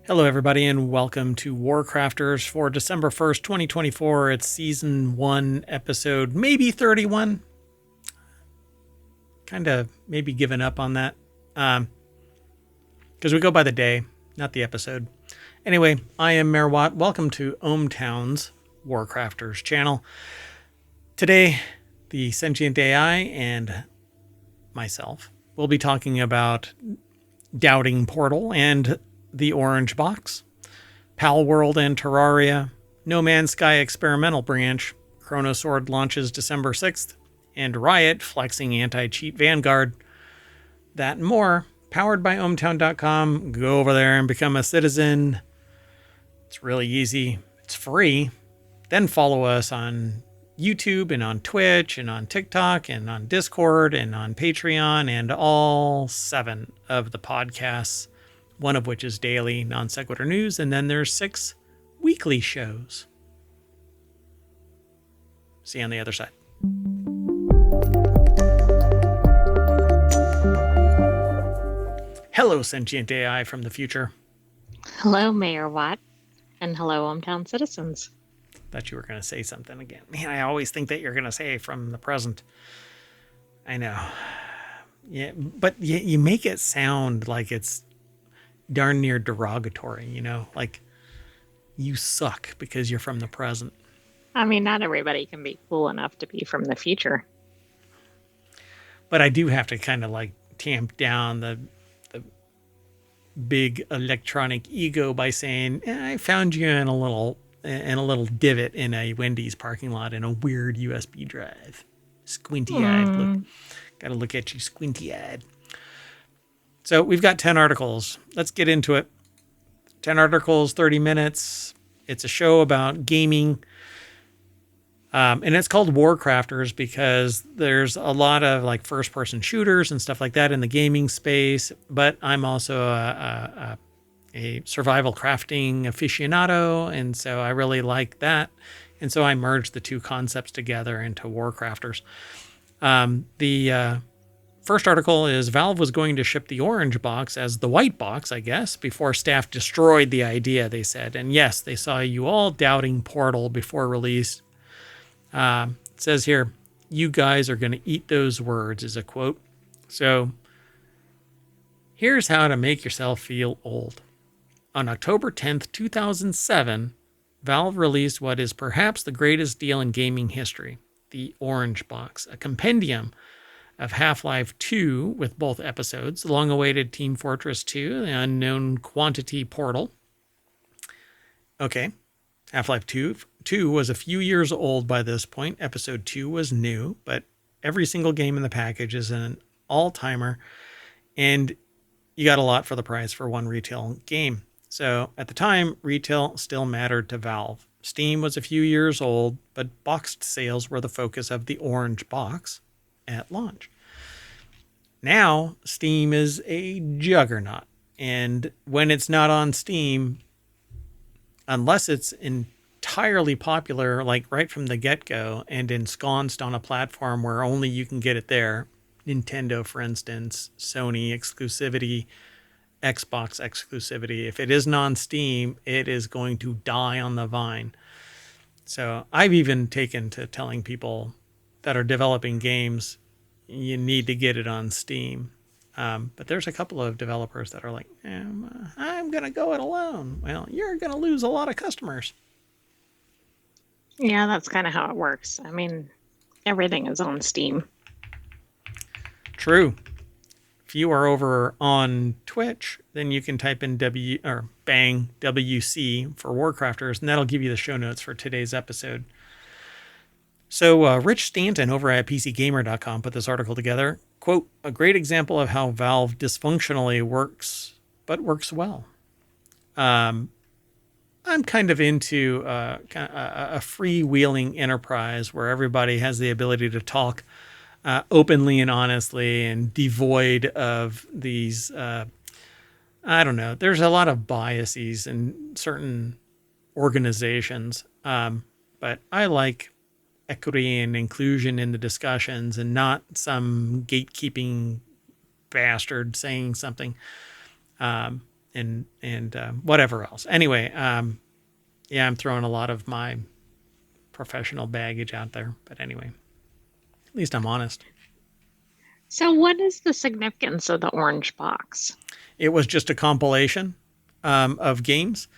Hello, everybody, and welcome to WarCrafters for December 1st, 2024. It's Season 1, Episode maybe 31. Kind of maybe given up on that. Because we go by the day, not the episode. Anyway, I am Mayor Watt. Welcome to ohmTown's WarCrafters channel. Today, the sentient AI and myself will be talking about Doubting Portal and the Orange Box, Palworld and Terraria, No Man's Sky Experimental Branch, Chrono Sword launches December 6th, and Riot flexing Anticheat Vanguard. That and more, powered by ohmtown.com. Go over there and become a citizen. It's really easy. It's free. Then follow us on YouTube and on Twitch and on TikTok and on Discord and on Patreon and all 7 of the podcasts, one of which is daily Non Sequitur news, and then there's 6 weekly shows. See you on the other side. Hello, sentient AI from the future. Hello, Mayor Watt, and hello, ohmTown citizens. Thought you were going to say something again. Man, I always think that you're going to say from the present. I know. Yeah, but you make it sound like it's darn near derogatory, you know, like you suck because you're from the present. I mean, not everybody can be cool enough to be from the future. But I do have to kind of like tamp down the big electronic ego by saying, I found you in a little divot in a Wendy's parking lot in a weird USB drive. Squinty-eyed. Look, got to look at you squinty-eyed. So we've got 10 articles. Let's get into it. 10 articles, 30 minutes. It's a show about gaming. And it's called WarCrafters because there's a lot of like first-person shooters and stuff like that in the gaming space. But I'm also a survival crafting aficionado, and so I really like that. And so I merged the two concepts together into WarCrafters. The first article is Valve was going to ship the orange box as the white box, I guess, before staff destroyed the idea, they said. And yes, they saw you all doubting Portal before release. It says here, you guys are going to eat those words, is a quote. So here's how to make yourself feel old. On October 10th, 2007, Valve released what is perhaps the greatest deal in gaming history, the Orange Box, a compendium of Half-Life 2 with both episodes, the long-awaited Team Fortress 2, the unknown quantity Portal. Okay, Half-Life 2 was a few years old by this point. Episode 2 was new, but every single game in the package is an all-timer, and you got a lot for the price for one retail game. So at the time, retail still mattered to Valve. Steam was a few years old, but boxed sales were the focus of the Orange Box at launch. Now, Steam is a juggernaut. And when it's not on Steam, unless it's entirely popular, like right from the get-go, and ensconced on a platform where only you can get it there, Nintendo, for instance, Sony exclusivity, Xbox exclusivity. If it isn't on Steam, it is going to die on the vine. So I've even taken to telling people that are developing games, you need to get it on Steam. But there's a couple of developers that are like, I'm going to go it alone. Well, you're going to lose a lot of customers. Yeah, that's kind of how it works. I mean, everything is on Steam. True. If you are over on Twitch, then you can type in WC for WarCrafters, and that'll give you the show notes for today's episode. So Rich Stanton over at PCGamer.com put this article together. Quote, a great example of how Valve dysfunctionally works, but works well. I'm kind of into a freewheeling enterprise where everybody has the ability to talk openly and honestly and devoid of these, I don't know, there's a lot of biases in certain organizations, but I like equity and inclusion in the discussions and not some gatekeeping bastard saying something. and whatever else. Anyway, yeah, I'm throwing a lot of my professional baggage out there. But anyway, at least I'm honest. So, what is the significance of the orange box? It was just a compilation of games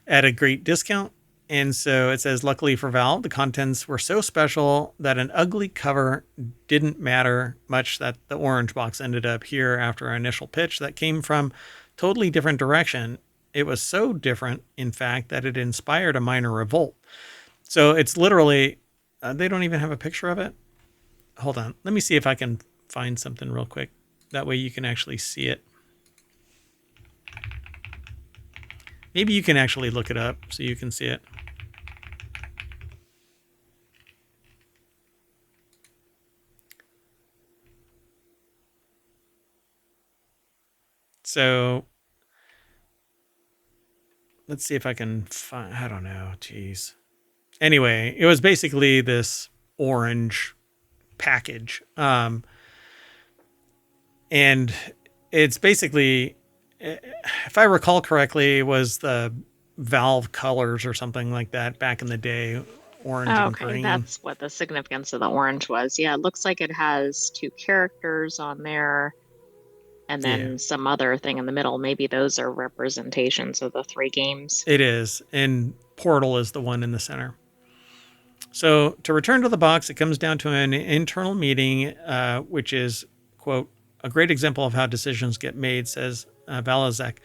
at a great discount. And so it says, luckily for Valve, the contents were so special that an ugly cover didn't matter much, that the orange box ended up here after our initial pitch that came from totally different direction. It was so different, in fact, that it inspired a minor revolt. So it's literally, they don't even have a picture of it. Hold on. Let me see if I can find something real quick. That way you can actually see it. Maybe you can actually look it up so you can see it. So let's see if I can find, I don't know, geez. Anyway, it was basically this orange package. And it's basically, if I recall correctly, it was the Valve colors or something like that back in the day, orange and green. That's what the significance of the orange was. Yeah, it looks like it has 2 characters on there and then some other thing in the middle. Maybe those are representations of the 3 games. It is, and Portal is the one in the center. So to return to the box, it comes down to an internal meeting, which is, quote, a great example of how decisions get made, says Valazek.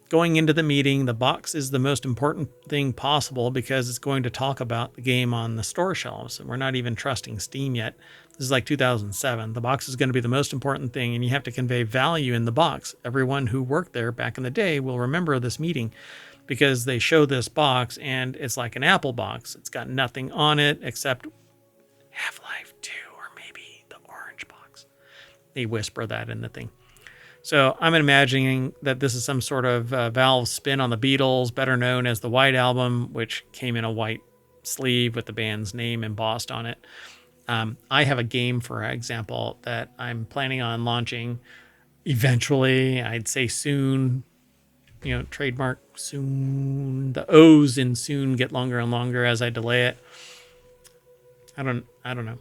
Going into the meeting, the box is the most important thing possible because it's going to talk about the game on the store shelves. And we're not even trusting Steam yet. This is like 2007. The box is going to be the most important thing, and you have to convey value in the box. Everyone who worked there back in the day will remember this meeting because they show this box, and it's like an Apple box. It's got nothing on it except Half-Life 2 or maybe the orange box. They whisper that in the thing. So I'm imagining that this is some sort of Valve spin on the Beatles, better known as the White Album, which came in a white sleeve with the band's name embossed on it. I have a game, for example, that I'm planning on launching eventually. I'd say soon, trademark soon. The O's in soon get longer and longer as I delay it. I don't know.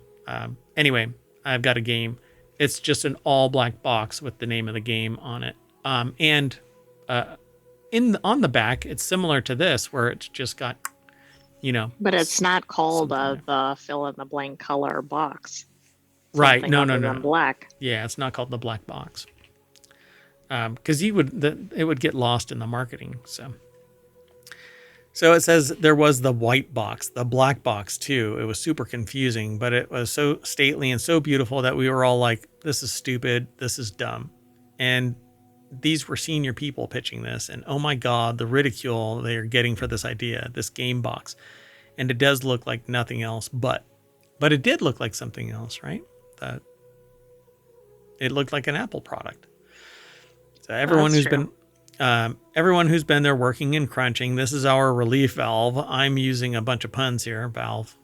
Anyway, I've got a game. It's just an all black box with the name of the game on it. And on the back, it's similar to this, where it's just got, But it's not called the fill in the blank color box. Right? No. Black. Yeah, it's not called the black box. Because it would get lost in the marketing. So it says there was the white box, the black box too. It was super confusing, but it was so stately and so beautiful that we were all like, this is stupid. This is dumb. And these were senior people pitching this. And oh my God, the ridicule they are getting for this idea, this game box. And it does look like nothing else, but it did look like something else, right? It looked like an Apple product. So everyone who's been there working and crunching, this is our relief valve. I'm using a bunch of puns here, Valve.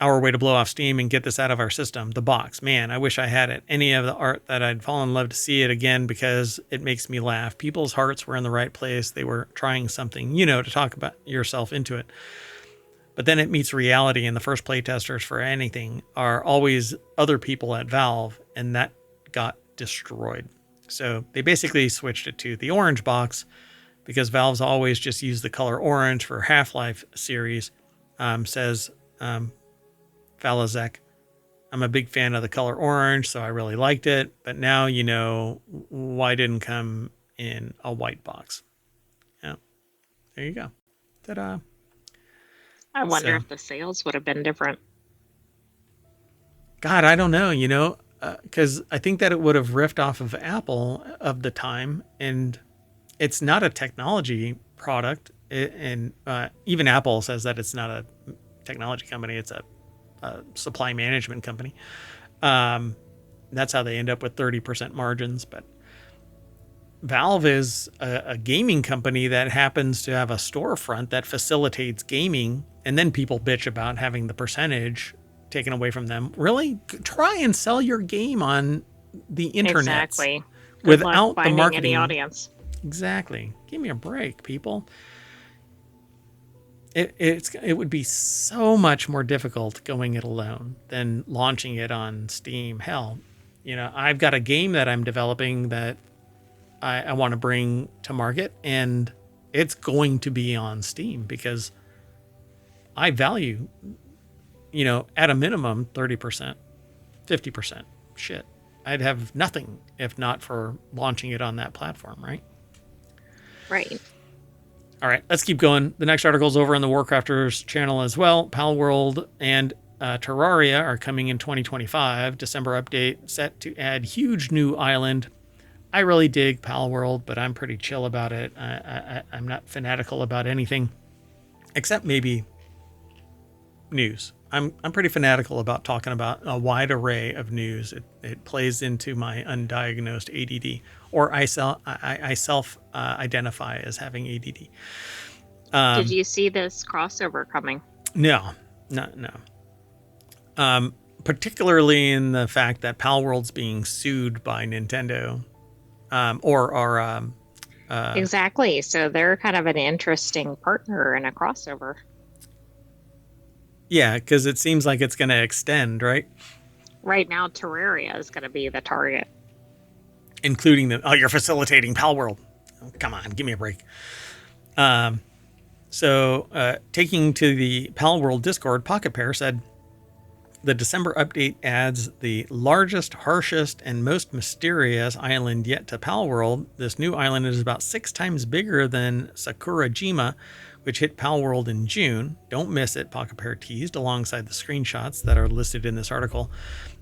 Our way to blow off steam and get this out of our system. The box, man, I wish I had it. Any of the art that I'd fall in love to see it again because it makes me laugh. People's hearts were in the right place. They were trying something, to talk about yourself into it. But then it meets reality, and the first playtesters for anything are always other people at Valve, and that got destroyed. So they basically switched it to the orange box because Valve's always just used the color orange for Half-Life series, says Falazek. I'm a big fan of the color orange, so I really liked it. But now you know why it didn't come in a white box. Yeah, there you go. Ta-da. I wonder if the sales would have been different. God, I don't know, because I think that it would have riffed off of Apple of the time, and it's not a technology product. And even Apple says that it's not a technology company. It's a supply management company. That's how they end up with 30% margins. But Valve is a gaming company that happens to have a storefront that facilitates gaming, and then people bitch about having the percentage taken away from them. Really? Try and sell your game on the internet. Exactly. Good luck without the finding marketing. any audience. Exactly. Give me a break, people. It would be so much more difficult going it alone than launching it on Steam. Hell, I've got a game that I'm developing that I want to bring to market, and it's going to be on Steam because I value, at a minimum 30%, 50%. Shit. I'd have nothing if not for launching it on that platform, right? Right. All right, let's keep going. The next article is over on the WarCrafters channel as well. Palworld and Terraria are coming in 2025. December update set to add huge new island. I really dig Palworld, but I'm pretty chill about it. I'm not fanatical about anything, except maybe news. I'm pretty fanatical about talking about a wide array of news. It plays into my undiagnosed ADD, or I self identify as having ADD. Did you see this crossover coming? No. Particularly in the fact that Palworld's being sued by Nintendo, Exactly. So they're kind of an interesting partner in a crossover. Yeah, because it seems like it's going to extend, right? Right now, Terraria is going to be the target. Including you're facilitating Palworld. Oh, come on, give me a break. So taking to the Palworld Discord, Pocket Pair said, the December update adds the largest, harshest, and most mysterious island yet to Palworld. This new island is about 6 times bigger than Sakurajima, which hit Palworld in June. Don't miss it, Pocket Pair teased, alongside the screenshots that are listed in this article.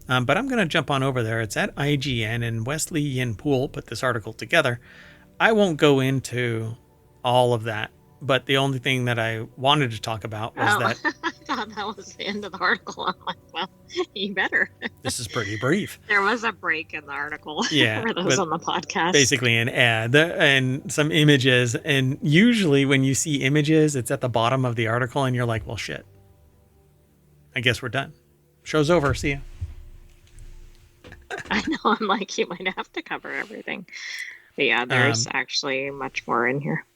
But I'm going to jump on over there. It's at IGN, and Wesley Yin Poole put this article together. I won't go into all of that, but the only thing that I wanted to talk about was that... I thought that was the end of the article. I'm like, well, you better. This is pretty brief. There was a break in the article for those on the podcast. Basically an ad and some images. And usually when you see images, it's at the bottom of the article and you're like, well, shit. I guess we're done. Show's over. See ya. I know. I'm like, you might have to cover everything. But yeah, there's actually much more in here.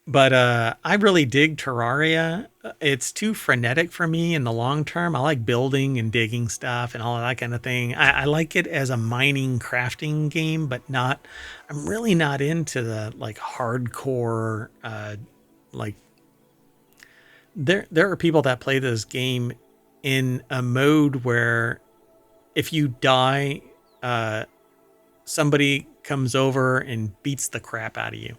But I really dig Terraria. It's too frenetic for me in the long term. I like building and digging stuff and all of that kind of thing. I like it as a mining crafting game, but I'm really not into the like hardcore, there are people that play this game in a mode where if you die, somebody comes over and beats the crap out of you.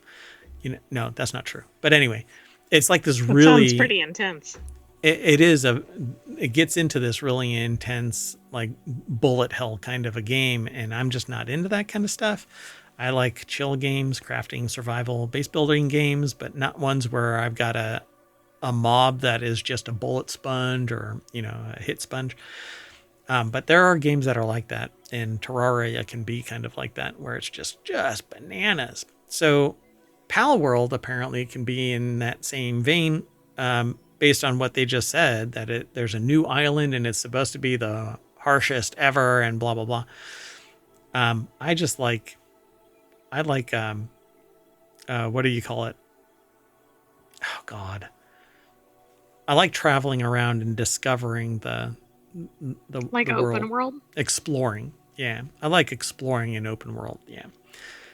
No, that's not true. But anyway, it's like this really... sounds pretty intense. It gets into this really intense, like bullet hell kind of a game. And I'm just not into that kind of stuff. I like chill games, crafting, survival, base building games, but not ones where I've got a mob that is just a bullet sponge or, a hit sponge. But there are games that are like that. And Terraria can be kind of like that, where it's just bananas. So... Palworld apparently can be in that same vein, based on what they just said, that there's a new island and it's supposed to be the harshest ever and blah, blah, blah. I like, what do you call it? Oh, God. I like traveling around and discovering the like the open world? Exploring. Yeah. I like exploring in open world. Yeah.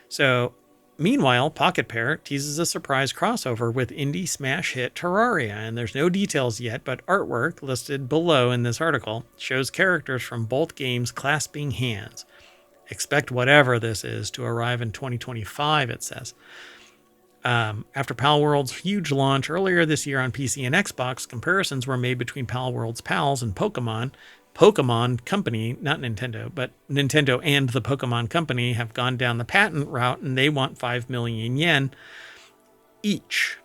So... Meanwhile, Pocket Pair teases a surprise crossover with indie smash hit Terraria, and there's no details yet, but artwork listed below in this article shows characters from both games clasping hands. Expect whatever this is to arrive in 2025, it says. After Palworld's huge launch earlier this year on PC and Xbox, comparisons were made between Palworld's pals and Pokemon. Pokemon Company, not Nintendo, but Nintendo and the Pokemon Company have gone down the patent route, and they want 5 million yen each.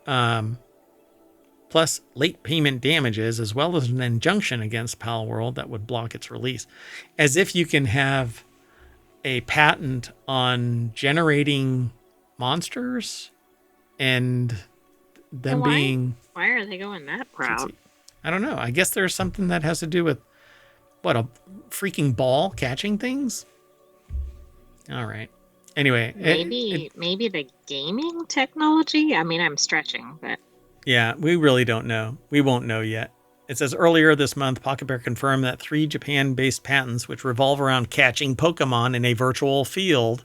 Plus late payment damages, as well as an injunction against Palworld that would block its release. As if you can have a patent on generating monsters and them being... Why are they going that route? I don't know. I guess there's something that has to do with, a freaking ball catching things? All right. Anyway, Maybe the gaming technology. I mean, I'm stretching, but yeah, we really don't know. We won't know yet. It says earlier this month, Pocket Bear confirmed that 3 Japan-based patents, which revolve around catching Pokemon in a virtual field,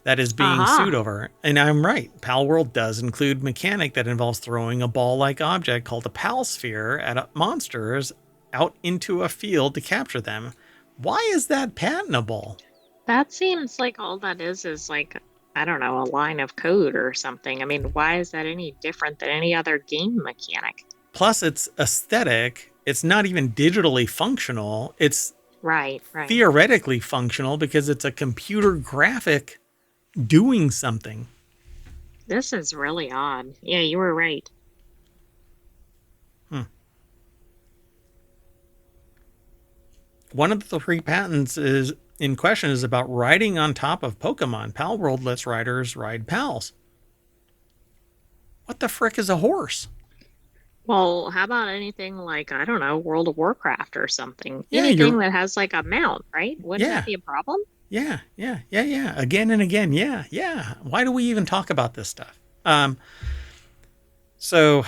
that is being sued over. And I'm right. Palworld does include mechanic that involves throwing a ball-like object called a Pal Sphere at monsters out into a field to capture them. Why is that patentable? That seems like all that is like, I don't know, a line of code or something. I mean, why is that any different than any other game mechanic? Plus, it's aesthetic. It's not even digitally functional. It's right. theoretically functional because it's a computer graphic doing something. This is really odd. Yeah, you were right. One of the 3 patents is in question is about riding on top of Pokemon. Palworld lets riders ride pals. What the frick is a horse? Well, how about anything like, I don't know, World of Warcraft or something? Yeah, anything that has like a mount, right? Wouldn't that be a problem? Yeah. Again and again. Yeah. Why do we even talk about this stuff? So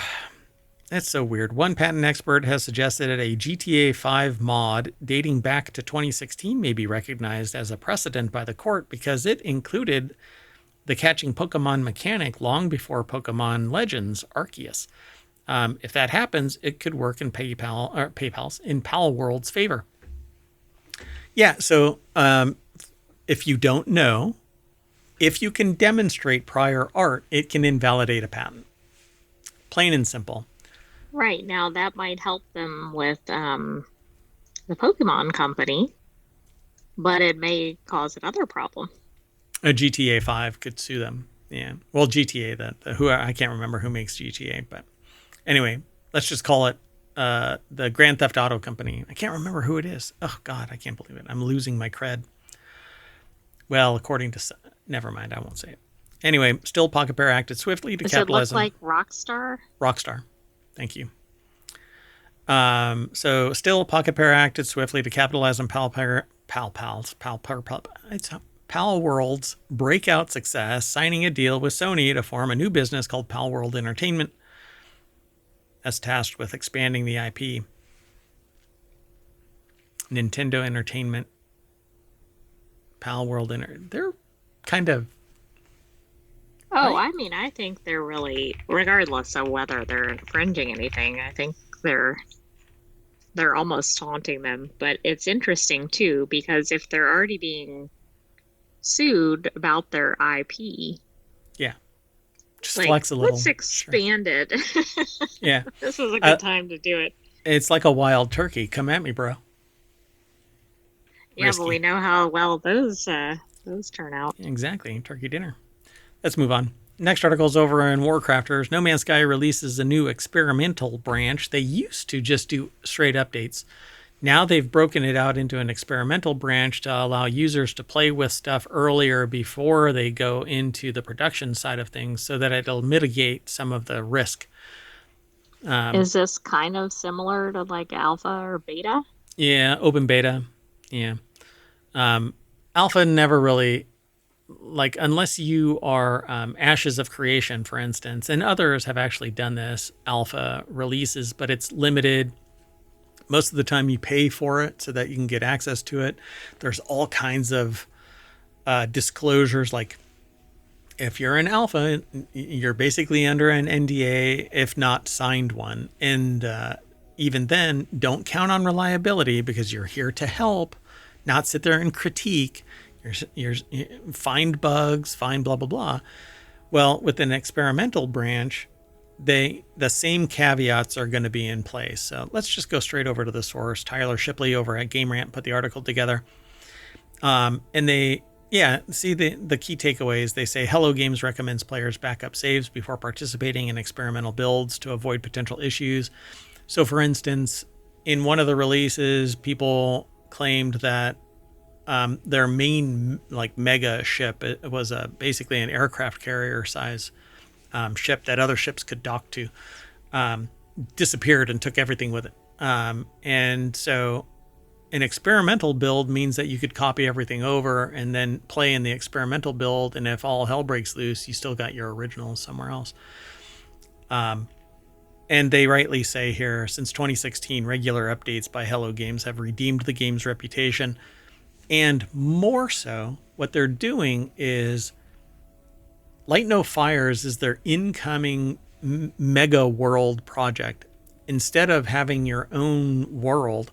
that's so weird. One patent expert has suggested that a GTA 5 mod dating back to 2016 may be recognized as a precedent by the court because it included the catching Pokemon mechanic long before Pokemon Legends Arceus. If that happens, it could work in PayPal's in Palworld's favor. Yeah, so if you don't know, if you can demonstrate prior art, it can invalidate a patent. Plain and simple. Right. Now, that might help them with the Pokemon company, but it may cause another problem. A GTA 5 could sue them. Yeah. Well, GTA, I can't remember who makes GTA, but anyway, let's just call it the Grand Theft Auto company. I can't remember who it is. Oh, God, I can't believe it. I'm losing my cred. Well, according to... Never mind, I won't say it. Anyway, still Pocket Bear acted swiftly to capitalize on... Does it look like Rockstar? Rockstar. Thank you. So still Pocket Bear acted swiftly to capitalize on Palworld's breakout success, signing a deal with Sony to form a new business called Palworld Entertainment, as tasked with expanding the IP. Nintendo Entertainment, Palworld they're kind of... Oh, right? I mean, I think they're really, regardless of whether they're infringing anything, I think they're almost taunting them. But it's interesting, too, because if they're already being sued about their IP... Yeah. Just like, flex a little. Let's expand it. Yeah. This is a good time to do it. It's like a wild turkey. Come at me, bro. Yeah, risky. But we know how well those turn out. Exactly. Turkey dinner. Let's move on. Next article is over in WarCrafters. No Man's Sky releases a new experimental branch. They used to just do straight updates. Now they've broken it out into an experimental branch to allow users to play with stuff earlier before they go into the production side of things so that it'll mitigate some of the risk. Is this kind of similar to like alpha or beta? Yeah, open beta. Yeah. Alpha never really... Like, unless you are Ashes of Creation, for instance, and others have actually done this, alpha releases, but it's limited. Most of the time you pay for it so that you can get access to it. There's all kinds of disclosures, like if you're an alpha, you're basically under an NDA, if not signed one. And even then, don't count on reliability because you're here to help, not sit there and critique. You're find bugs, find blah, blah, blah. Well, with an experimental branch, the same caveats are going to be in place. So let's just go straight over to the source. Tyler Shipley over at Game Rant put the article together. And they, see the key takeaways. They say Hello Games recommends players back up saves before participating in experimental builds to avoid potential issues. So for instance, in one of the releases, people claimed that their main mega ship, it was basically an aircraft carrier size ship that other ships could dock to, disappeared and took everything with it. And so an experimental build means that you could copy everything over and then play in the experimental build, and if all hell breaks loose, you still got your original somewhere else. And they rightly say here, since 2016, regular updates by Hello Games have redeemed the game's reputation. And more so, what they're doing is Light No Fires is their incoming mega world project. Instead of having your own world,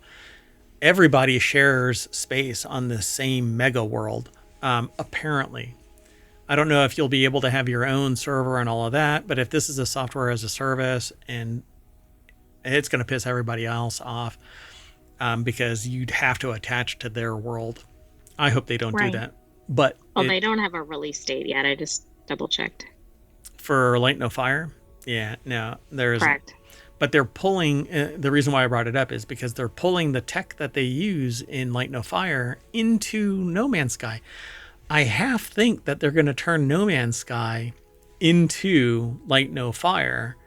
everybody shares space on the same mega world, apparently. I don't know if you'll be able to have your own server and all of that, but if this is a software as a service, and it's going to piss everybody else off, because you'd have to attach to their world. I hope they don't do that. But they don't have a release date yet. I just double checked. For Light No Fire? Yeah, no, there isn't. Correct. But they're pulling, the reason why I brought it up is because they're pulling the tech that they use in Light No Fire into No Man's Sky. I half think that they're going to turn No Man's Sky into Light No Fire.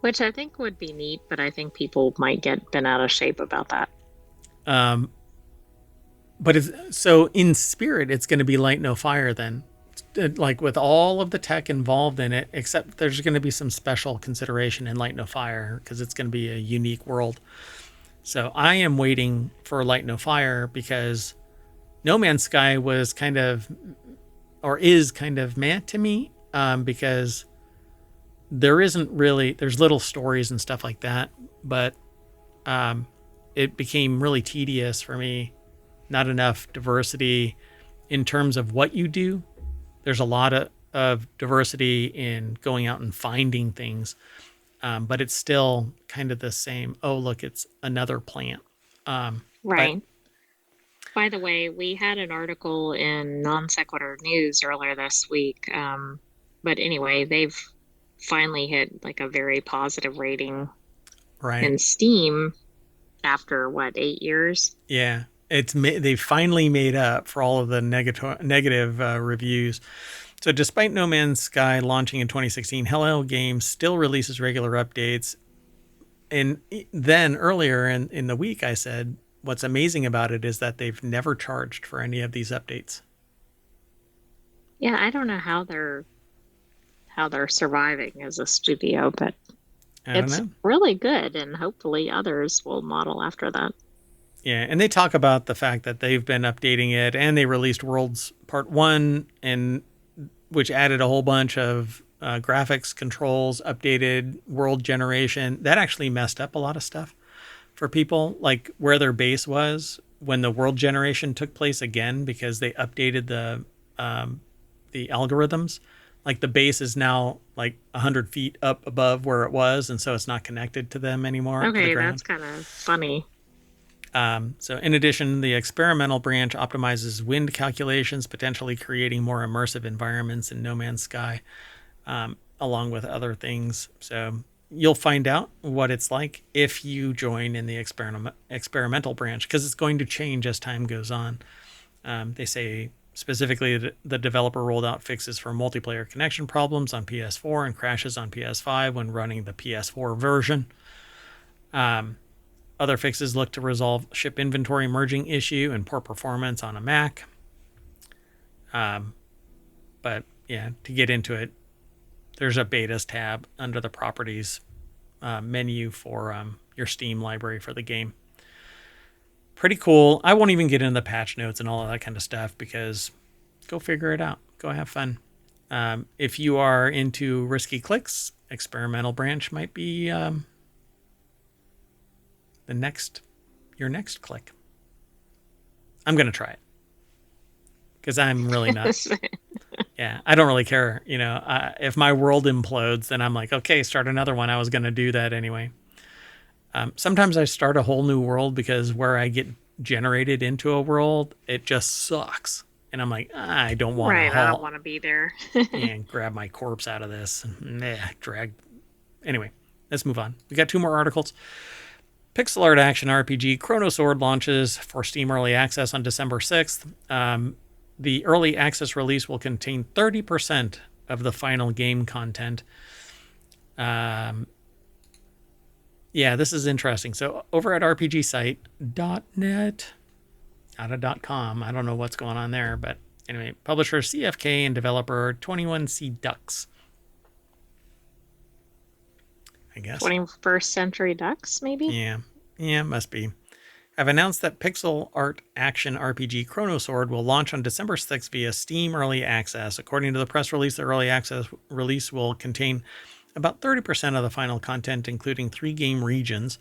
Which I think would be neat, but I think people might get bent out of shape about that. But so in spirit, it's going to be Light No Fire then. Like with all of the tech involved in it, except there's going to be some special consideration in Light No Fire because it's going to be a unique world. So I am waiting for Light No Fire because No Man's Sky was kind of, or is kind of meh to me, because there isn't really, there's little stories and stuff like that, but it became really tedious for me. Not enough diversity in terms of what you do. There's a lot of diversity in going out and finding things, but it's still kind of the same. Oh, look, it's another plant. Right. By the way, we had an article in Non Sequitur News earlier this week. But anyway, they've finally hit like a very positive rating in Steam after, 8 years? Yeah. They finally made up for all of the negative reviews. So despite No Man's Sky launching in 2016, Hello Games still releases regular updates. And then earlier in the week, I said, what's amazing about it is that they've never charged for any of these updates. Yeah, I don't know how they're surviving as a studio, but it's really good, and hopefully others will model after that. Yeah, and they talk about the fact that they've been updating it, and they released Worlds Part 1, which added a whole bunch of graphics controls, updated world generation. That actually messed up a lot of stuff for people, like where their base was when the world generation took place again, because they updated the algorithms. Like the base is now like 100 feet up above where it was, and so it's not connected to them anymore. Okay, that's kind of funny. So in addition, the experimental branch optimizes wind calculations, potentially creating more immersive environments in No Man's Sky, along with other things. So you'll find out what it's like if you join in the experimental branch, because it's going to change as time goes on. They say specifically that the developer rolled out fixes for multiplayer connection problems on PS4 and crashes on PS5 when running the PS4 version. Other fixes look to resolve ship inventory merging issue and poor performance on a Mac. But yeah, to get into it, there's a betas tab under the properties menu for your Steam library for the game. Pretty cool. I won't even get into the patch notes and all of that kind of stuff, because go figure it out. Go have fun. If you are into risky clicks, experimental branch might be your next click. I'm going to try it because I'm really not. Yeah, I don't really care. If my world implodes, then I'm like, okay, start another one. I was going to do that anyway. Sometimes I start a whole new world because where I get generated into a world, it just sucks. And I'm like, I don't want to. Right, I don't want to be there. And grab my corpse out of this. Drag. Anyway, let's move on. We got 2 more articles. Pixel art action RPG Chrono Sword launches for Steam Early Access on December 6th. The early access release will contain 30% of the final game content. Yeah, this is interesting. So over at rpgsite.net, not a .com, I don't know what's going on there, but anyway, publisher CFK and developer 21C Ducks, I guess. 21st Century Ducks, maybe? Yeah, must be. Have announced that pixel art action RPG Chrono Sword will launch on December 6th via Steam Early Access. According to the press release, the early access release will contain about 30% of the final content, including 3 game regions.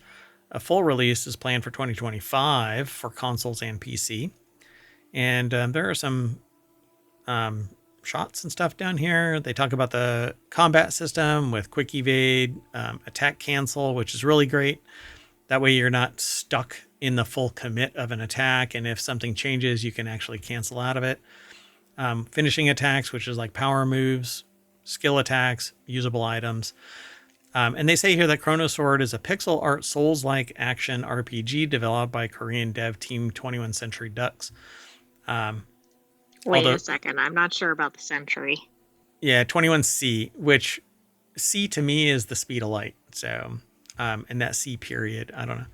A full release is planned for 2025 for consoles and PC. And there are some shots and stuff down here. They talk about the combat system with quick evade, attack cancel, which is really great. That way you're not stuck in the full commit of an attack, and if something changes, you can actually cancel out of it. Finishing attacks, which is like power moves, skill attacks, usable items. And they say here that Chrono Sword is a pixel art Souls-like action RPG developed by Korean dev team 21 Century Ducks. Wait a second, I'm not sure about the century. Yeah, 21C, which C to me is the speed of light. So, and that C period, I don't know.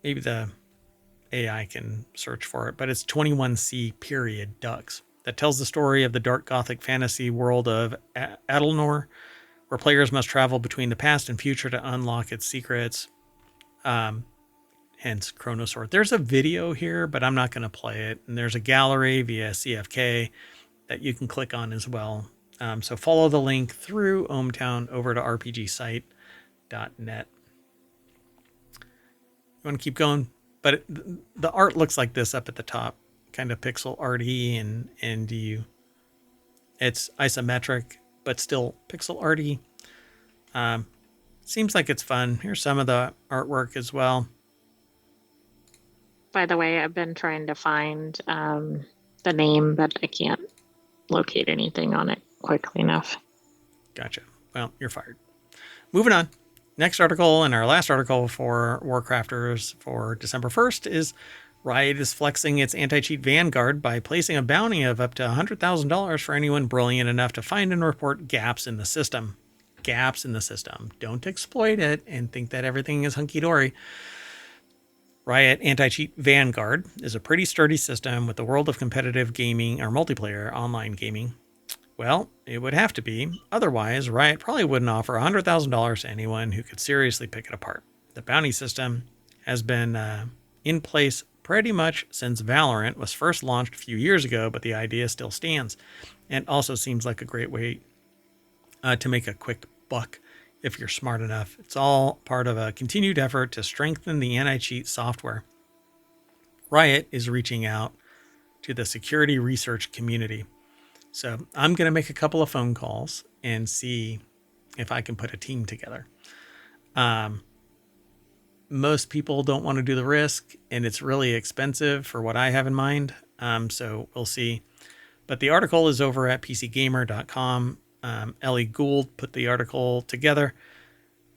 Maybe the AI can search for it, but it's 21C period Ducks that tells the story of the dark gothic fantasy world of Adelnor, where players must travel between the past and future to unlock its secrets. Hence Chrono Sword. There's a video here, but I'm not going to play it. And there's a gallery via CFK that you can click on as well. So follow the link through ohmTown over to rpgsite.net. You want to keep going, but the art looks like this up at the top, kind of pixel arty, and it's isometric, but still pixel arty. Seems like it's fun. Here's some of the artwork as well. By the way, I've been trying to find the name, but I can't locate anything on it quickly enough. Gotcha. Well, you're fired. Moving on. Next article, and our last article for WarCrafters for December 1st, is Riot is flexing its Anticheat Vanguard by placing a bounty of up to $100,000 for anyone brilliant enough to find and report gaps in the system. Gaps in the system. Don't exploit it and think that everything is hunky-dory. Riot Anticheat Vanguard is a pretty sturdy system with the world of competitive gaming or multiplayer online gaming. Well, it would have to be. Otherwise, Riot probably wouldn't offer $100,000 to anyone who could seriously pick it apart. The bounty system has been in place pretty much since Valorant was first launched a few years ago, but the idea still stands. And also seems like a great way to make a quick buck if you're smart enough. It's all part of a continued effort to strengthen the anti-cheat software. Riot is reaching out to the security research community. So I'm going to make a couple of phone calls and see if I can put a team together. Most people don't want to do the risk, and it's really expensive for what I have in mind. So we'll see. But the article is over at pcgamer.com. Ellie Gould put the article together.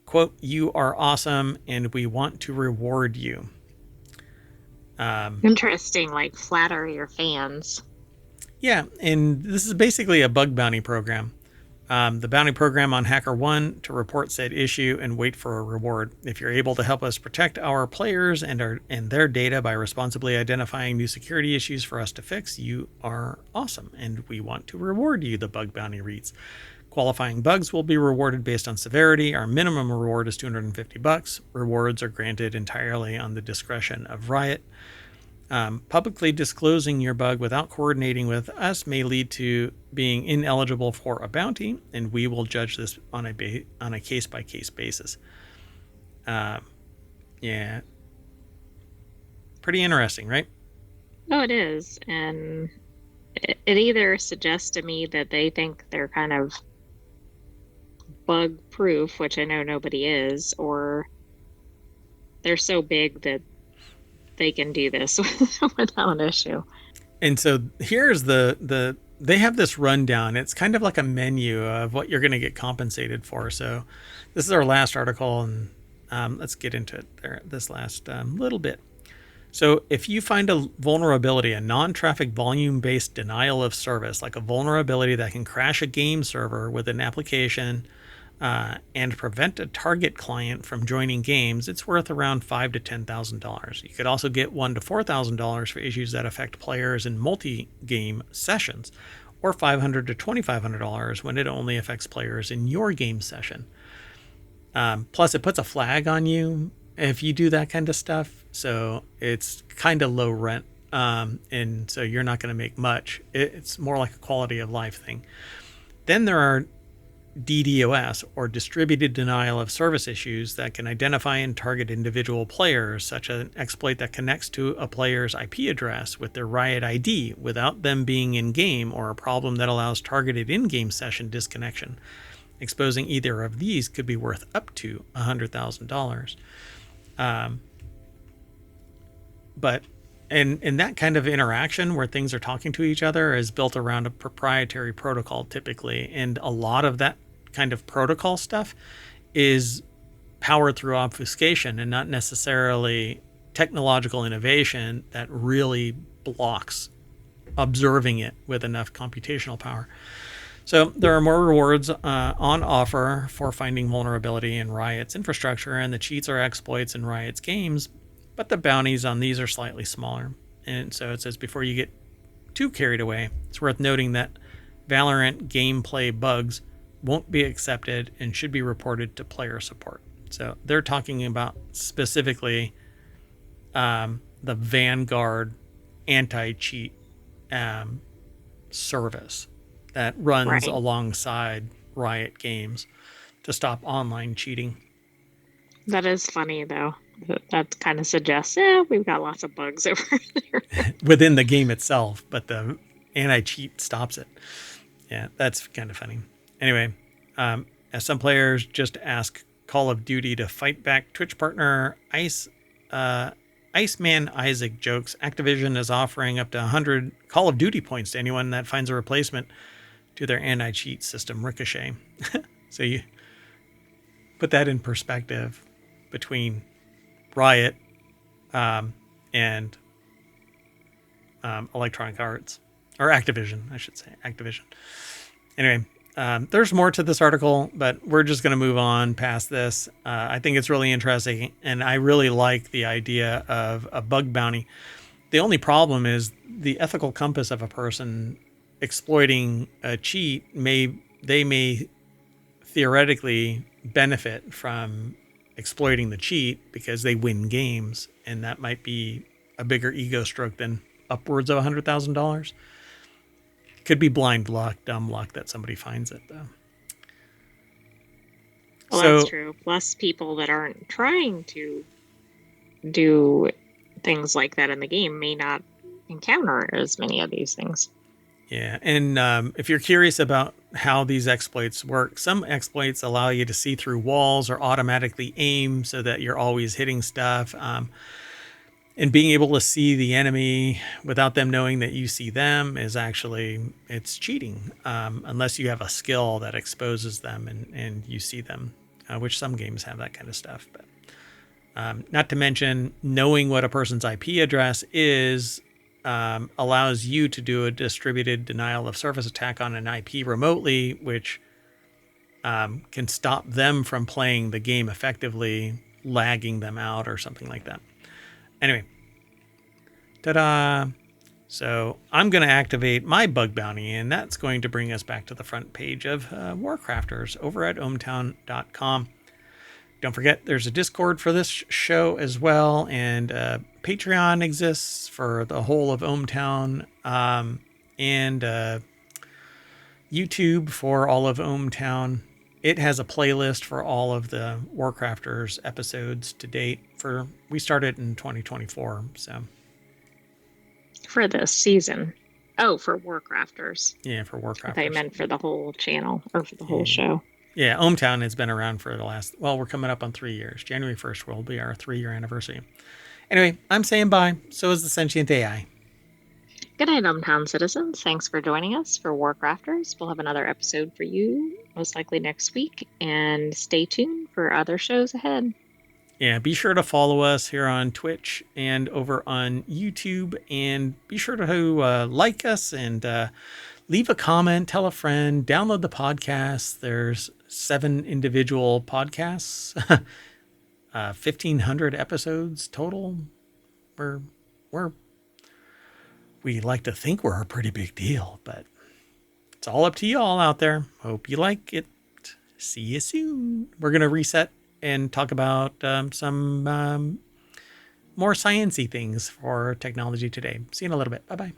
Quote, "You are awesome, and we want to reward you." Interesting, like flatter your fans. Yeah, and this is basically a bug bounty program. The bounty program on HackerOne to report said issue and wait for a reward. If you're able to help us protect our players and their data by responsibly identifying new security issues for us to fix, you are awesome, and we want to reward you, the bug bounty reads. Qualifying bugs will be rewarded based on severity. Our minimum reward is $250. Rewards are granted entirely on the discretion of Riot. Publicly disclosing your bug without coordinating with us may lead to being ineligible for a bounty, and we will judge this on a case-by-case basis. Yeah. Pretty interesting, right? Oh, it is. And it either suggests to me that they think they're kind of bug proof, which I know nobody is, or they're so big that they can do this without an issue. And so here's they have this rundown. It's kind of like a menu of what you're going to get compensated for. So this is our last article, and let's get into it there this last little bit. So if you find a vulnerability, a non-traffic volume-based denial of service, like a vulnerability that can crash a game server with an application, and prevent a target client from joining games, it's worth around $5,000 to $10,000. You could also get $1,000 to $4,000 for issues that affect players in multi-game sessions, or $500 to $2,500 when it only affects players in your game session. Plus, it puts a flag on you if you do that kind of stuff, so it's kind of low rent, and so you're not going to make much. It's more like a quality of life thing. Then there are DDoS, or distributed denial of service issues, that can identify and target individual players, such as an exploit that connects to a player's IP address with their Riot ID without them being in-game, or a problem that allows targeted in-game session disconnection. Exposing either of these could be worth up to $100,000. But in that kind of interaction where things are talking to each other is built around a proprietary protocol typically, and a lot of that kind of protocol stuff is powered through obfuscation and not necessarily technological innovation that really blocks observing it with enough computational power. So there are more rewards on offer for finding vulnerability in Riot's infrastructure, and the cheats or exploits in Riot's games, but the bounties on these are slightly smaller. And so it says, before you get too carried away, it's worth noting that Valorant gameplay bugs won't be accepted and should be reported to player support. So they're talking about specifically the Vanguard anti-cheat service that runs alongside Riot games to stop online cheating. That is funny, though. That kind of suggests, we've got lots of bugs over there. Within the game itself, but the anti-cheat stops it. Yeah, that's kind of funny. Anyway, as some players just ask Call of Duty to fight back Twitch partner Iceman Isaac jokes, Activision is offering up to 100 Call of Duty points to anyone that finds a replacement to their anti-cheat system, Ricochet. So you put that in perspective between Riot and Electronic Arts, or Activision, I should say, Activision. Anyway, there's more to this article, but we're just going to move on past this. I think it's really interesting, and I really like the idea of a bug bounty. The only problem is the ethical compass of a person exploiting a cheat they may theoretically benefit from exploiting the cheat because they win games, and that might be a bigger ego stroke than upwards of $100,000. Could be blind luck, dumb luck that somebody finds it, though. Well, that's true. Plus, people that aren't trying to do things like that in the game may not encounter as many of these things. Yeah, and if you're curious about how these exploits work, some exploits allow you to see through walls or automatically aim so that you're always hitting stuff. And being able to see the enemy without them knowing that you see them is actually, it's cheating, unless you have a skill that exposes them and you see them, which some games have that kind of stuff. But not to mention, knowing what a person's IP address is allows you to do a distributed denial of service attack on an IP remotely, which can stop them from playing the game effectively, lagging them out or something like that. Anyway, ta-da! So I'm going to activate my bug bounty, and that's going to bring us back to the front page of WarCrafters over at ohmtown.com. Don't forget, there's a Discord for this show as well, and Patreon exists for the whole of ohmTown, and YouTube for all of ohmTown. It has a playlist for all of the WarCrafters episodes to date. We started in 2024, so for this season. Oh, for WarCrafters. Yeah, for WarCrafters. I thought you meant for the whole channel or for the whole show. Yeah, ohmTown has been around for we're coming up on 3 years. January 1st will be our 3-year anniversary. Anyway, I'm saying bye. So is the sentient AI. Good night, ohmTown citizens. Thanks for joining us for WarCrafters. We'll have another episode for you, most likely next week. And stay tuned for other shows ahead. Yeah, be sure to follow us here on Twitch and over on YouTube. And be sure to like us and leave a comment, tell a friend, download the podcast. There's 7 individual podcasts, 1,500 episodes total. We're we like to think we're a pretty big deal, but it's all up to you all out there. Hope you like it. See you soon. We're going to reset and talk about some more sciencey things for technology today. See you in a little bit. Bye-bye.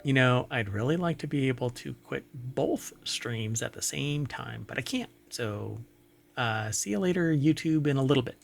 You know, I'd really like to be able to quit both streams at the same time, but I can't. So see you later, YouTube, in a little bit.